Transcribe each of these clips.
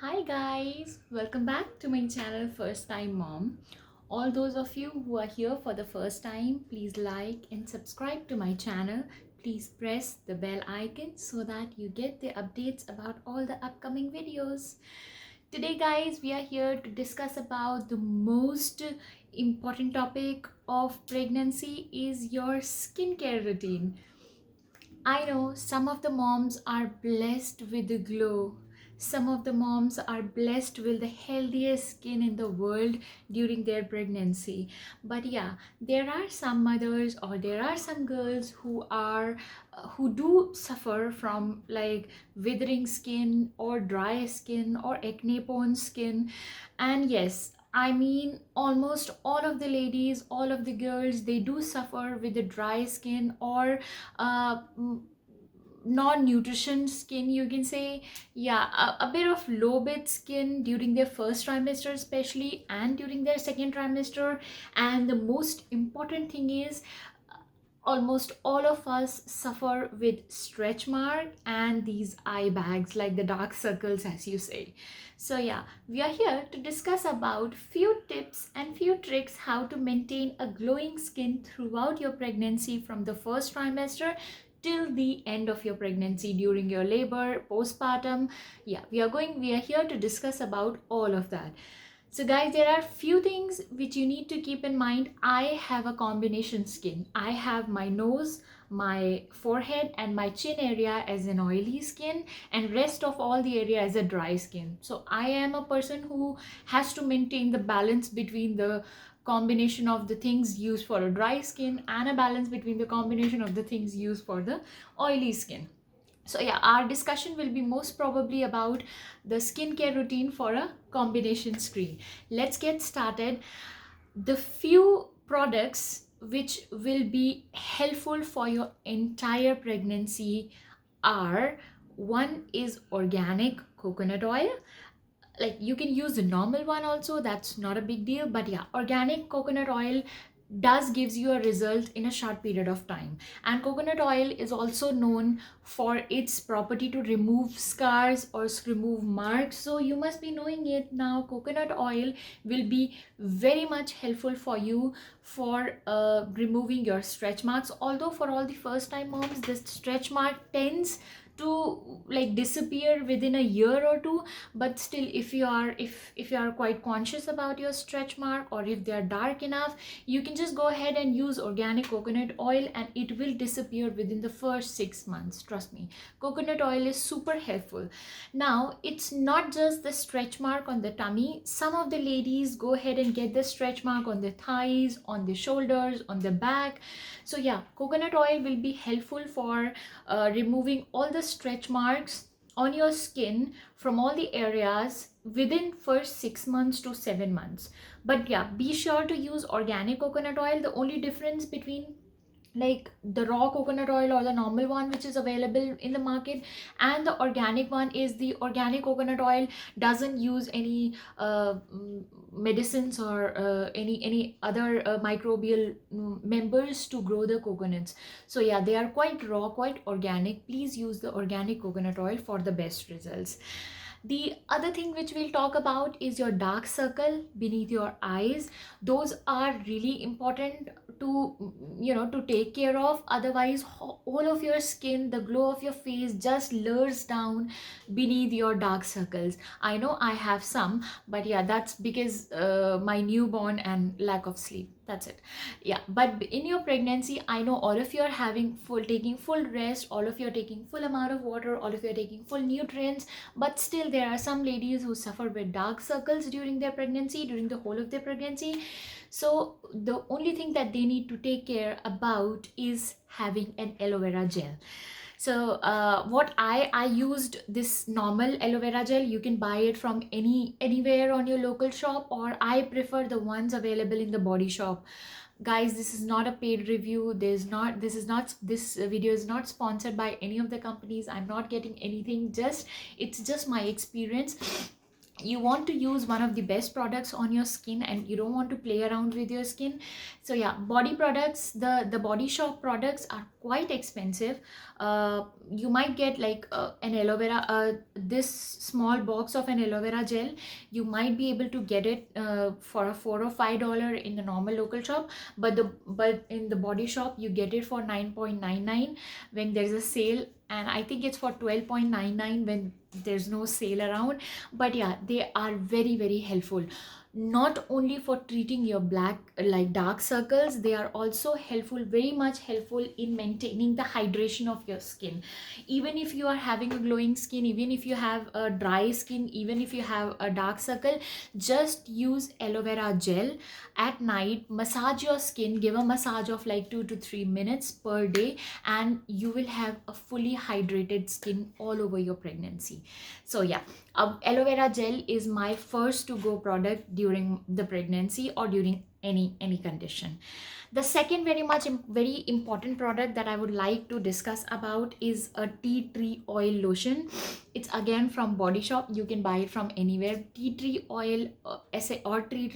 Hi guys, welcome back to my channel First Time Mom. All those of you who are here for the first time, please like and subscribe to my channel. Please press the bell icon so that you get the updates about all the upcoming videos. Today guys, we are here to discuss about the most important topic of pregnancy is your skincare routine. I know some of the moms are blessed with the glow. Some of the moms are blessed with the healthiest skin in the world during their pregnancy. But yeah, there are some mothers or there are some girls who do suffer from like withering skin or dry skin or acne prone skin. And yes, I mean, almost all of the ladies, all of the girls, they do suffer with the dry skin or uh, non-nutrition skin, you can say. Yeah, a bit of low bit skin during their first trimester especially, and during their second trimester. And the most important thing is almost all of us suffer with stretch mark and these eye bags, like the dark circles as you say. So yeah, we are here to discuss about few tips and few tricks how to maintain a glowing skin throughout your pregnancy from the first trimester till the end of your pregnancy, during your labor, postpartum. Yeah, we are here to discuss about all of that. So guys, there are few things which you need to keep in mind. I have a combination skin. I have my nose, my forehead and my chin area as an oily skin, and rest of all the area as a dry skin. So I am a person who has to maintain the balance between the combination of the things used for a dry skin and a balance between the combination of the things used for the oily skin. So yeah, our discussion will be most probably about the skincare routine for a combination screen. Let's get started. The few products which will be helpful for your entire pregnancy are: one is organic coconut oil. Like, you can use the normal one also, that's not a big deal, but yeah, organic coconut oil does gives you a result in a short period of time. And coconut oil is also known for its property to remove scars or remove marks, so you must be knowing it now. Coconut oil will be very much helpful for you for removing your stretch marks. Although for all the first time moms, this stretch mark tends to like disappear within a year or two, but still, if you are quite conscious about your stretch mark, or if they are dark enough, you can just go ahead and use organic coconut oil and it will disappear within the first 6 months. Trust me, coconut oil is super helpful. Now, it's not just the stretch mark on the tummy. Some of the ladies go ahead and get the stretch mark on the thighs, on the shoulders, on the back. So yeah, coconut oil will be helpful for removing all the stretch marks on your skin from all the areas within first 6 months to 7 months. But yeah, be sure to use organic coconut oil. The only difference between like the raw coconut oil or the normal one which is available in the market and the organic one is the organic coconut oil doesn't use any medicines or any other microbial members to grow the coconuts. So yeah, they are quite raw, quite organic. Please use the organic coconut oil for the best results. The other thing which we'll talk about is your dark circle beneath your eyes. Those are really important to to take care of. Otherwise, all of your skin, the glow of your face just lures down beneath your dark circles. I know I have some, but yeah, that's because my newborn and lack of sleep. That's it. Yeah, but in your pregnancy, I know all of you are having taking full rest, all of you are taking full amount of water, all of you are taking full nutrients, but still there are some ladies who suffer with dark circles during their pregnancy, during the whole of their pregnancy. So the only thing that they need to take care about is having an aloe vera gel. So what I used this normal aloe vera gel. You can buy it from anywhere on your local shop, or I prefer the ones available in the Body Shop. Guys, this is not a paid review. This video is not sponsored by any of the companies. I'm not getting anything, just it's just my experience. you want to use one of the best products on your skin and you don't want to play around with your skin. So yeah, body products, the Body Shop products are quite expensive. You might get like an aloe vera, this small box of an aloe vera gel, you might be able to get it for a $4 or $5 in the normal local shop, but in the Body Shop you get it for 9.99 when there's a sale, and I think it's for 12.99 when there's no sale around. But yeah, they are very very helpful, not only for treating your black like dark circles, they are also helpful, very much helpful in maintaining the hydration of your skin. Even if you are having a glowing skin, even if you have a dry skin, even if you have a dark circle, just use aloe vera gel at night, massage your skin, give a massage of like 2 to 3 minutes per day, and you will have a fully hydrated skin all over your pregnancy. So yeah, aloe vera gel is my first to go product during the pregnancy or during any condition. The second very important product that I would like to discuss about is a tea tree oil lotion. It's again from Body Shop. You can buy it from anywhere. Tea tree oil or tea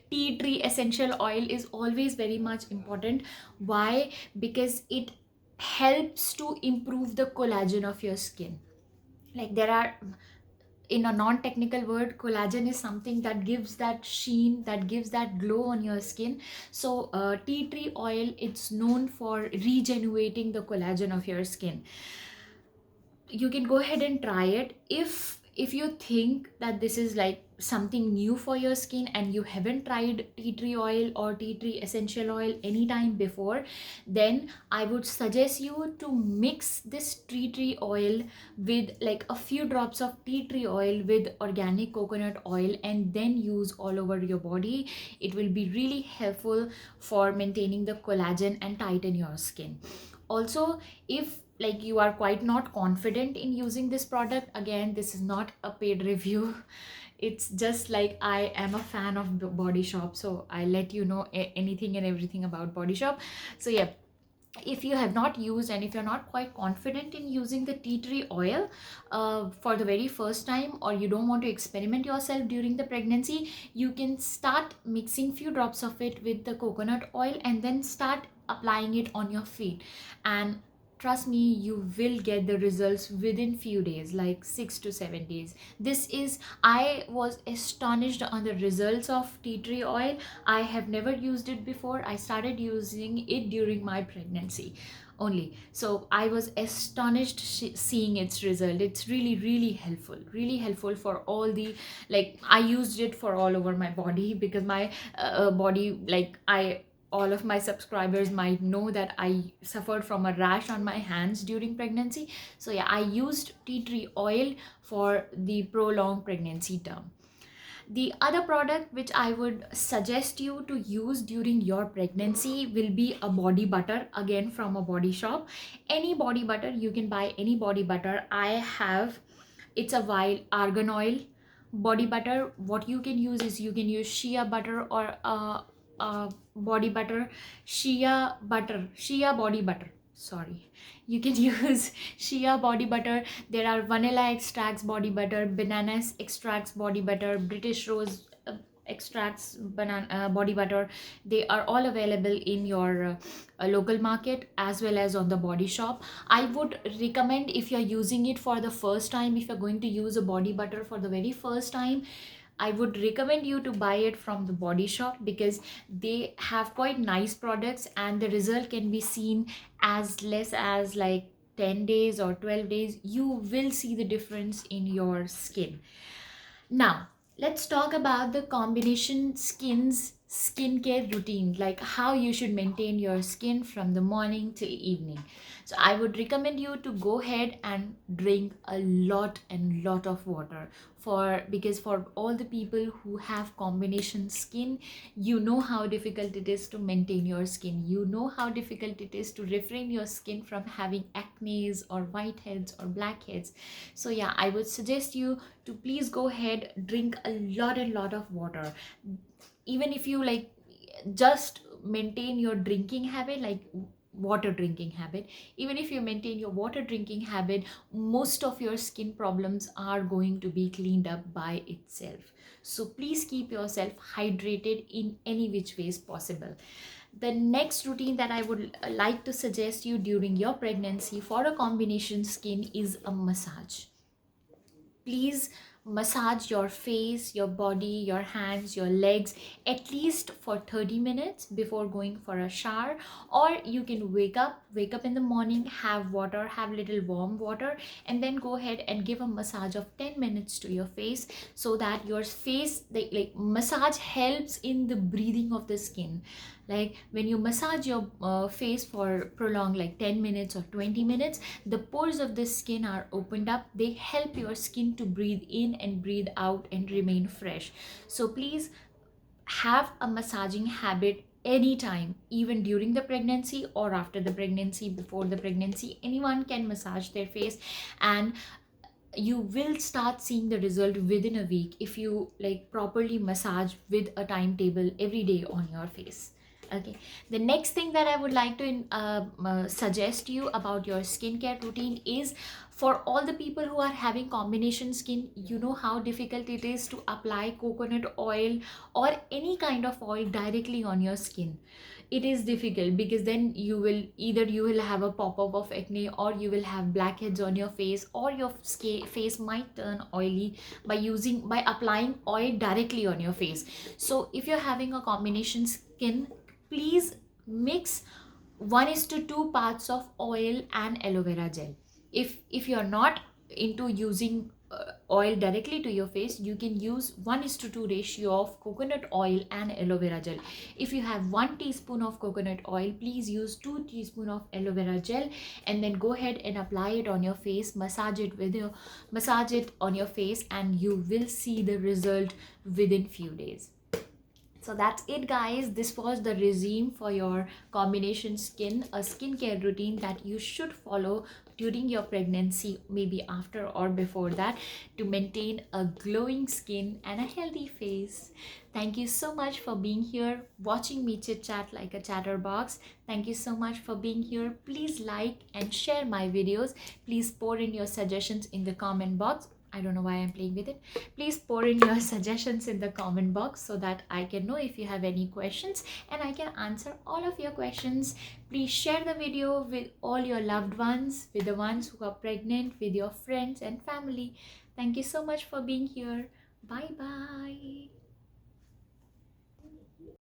tree essential oil is always very much important. Why? Because it helps to improve the collagen of your skin. Like, there are, in a non-technical word, collagen is something that gives that sheen, that gives that glow on your skin. So tea tree oil, it's known for regenerating the collagen of your skin. You can go ahead and try it. If you think that this is like something new for your skin and you haven't tried tea tree oil or tea tree essential oil anytime before, then I would suggest you to mix this tea tree oil with like a few drops of tea tree oil with organic coconut oil and then use all over your body. It will be really helpful for maintaining the collagen and tighten your skin. Also, if like you are quite not confident in using this product, again, this is not a paid review. It's just like I am a fan of Body Shop, so I let you know anything and everything about Body Shop. So yeah, if you have not used and if you're not quite confident in using the tea tree oil for the very first time, or you don't want to experiment yourself during the pregnancy, you can start mixing few drops of it with the coconut oil and then start applying it on your feet, and trust me, you will get the results within few days, like 6 to 7 days. This is, I was astonished on the results of tea tree oil. I have never used it before. I started using it during my pregnancy only, so I was astonished seeing its result. It's really helpful for all the, like, I used it for all over my body because my body, like, I all of my subscribers might know that I suffered from a rash on my hands during pregnancy. So yeah, I used tea tree oil for the prolonged pregnancy term. The other product which I would suggest you to use during your pregnancy will be a body butter, again from a Body Shop. Any body butter, you can buy any body butter. I have, it's a wild argan oil body butter. What you can use is, you can use shea butter or body butter, shea body butter, sorry, you can use shea body butter. There are vanilla extracts body butter, bananas extracts body butter, British rose extracts banana body butter. They are all available in your local market as well as on the Body Shop. I would recommend, if you're using it for the first time, if you're going to use a body butter for the very first time, I would recommend you to buy it from the Body Shop because they have quite nice products and the result can be seen as less as like 10 days or 12 days. You will see the difference in your skin. Now, let's talk about the combination skincare routine, like how you should maintain your skin from the morning till evening. So I would recommend you to go ahead and drink a lot and lot of water, because for all the people who have combination skin, you know how difficult it is to maintain your skin. You know how difficult it is to refrain your skin from having acne or whiteheads or blackheads. So yeah, I would suggest you to please go ahead, drink a lot and lot of water. Even if you like just maintain your drinking habit, like water drinking habit. Even if you maintain your water drinking habit, most of your skin problems are going to be cleaned up by itself. So please keep yourself hydrated in any which ways possible. The next routine that I would like to suggest you during your pregnancy for a combination skin is a massage. Please massage your face, your body, your hands, your legs at least for 30 minutes before going for a shower. Or you can wake up in the morning, have water, have little warm water, and then go ahead and give a massage of 10 minutes to your face, so that your face, like massage helps in the breathing of the skin. Like when you massage your face for prolonged like 10 minutes or 20 minutes, the pores of the skin are opened up. They help your skin to breathe in and breathe out and remain fresh. So please have a massaging habit anytime, even during the pregnancy or after the pregnancy. Before the pregnancy, anyone can massage their face, and you will start seeing the result within a week if you like properly massage with a timetable every day on your face. Okay, the next thing that I would like to suggest you about your skincare routine is, for all the people who are having combination skin, you know how difficult it is to apply coconut oil or any kind of oil directly on your skin. It is difficult because then you will have a pop-up of acne, or you will have blackheads on your face, or your face might turn oily by applying oil directly on your face. So if you're having a combination skin, please mix 1:2 parts of oil and aloe vera gel. If you're not into using oil directly to your face, you can use 1:2 ratio of coconut oil and aloe vera gel. If you have 1 teaspoon of coconut oil, please use 2 teaspoon of aloe vera gel, and then go ahead and apply it on your face, massage it on your face, and you will see the result within few days. So that's it, guys. This was the regime for your combination skin, a skincare routine that you should follow during your pregnancy, maybe after or before that, to maintain a glowing skin and a healthy face. Thank you so much for being here, watching me chit chat like a chatterbox. Thank you so much for being here. Please like and share my videos. Please pour in your suggestions in the comment box. I don't know why I'm playing with it. Please pour in your suggestions in the comment box so that I can know if you have any questions and I can answer all of your questions. Please share the video with all your loved ones, with the ones who are pregnant, with your friends and family. Thank you so much for being here. Bye bye.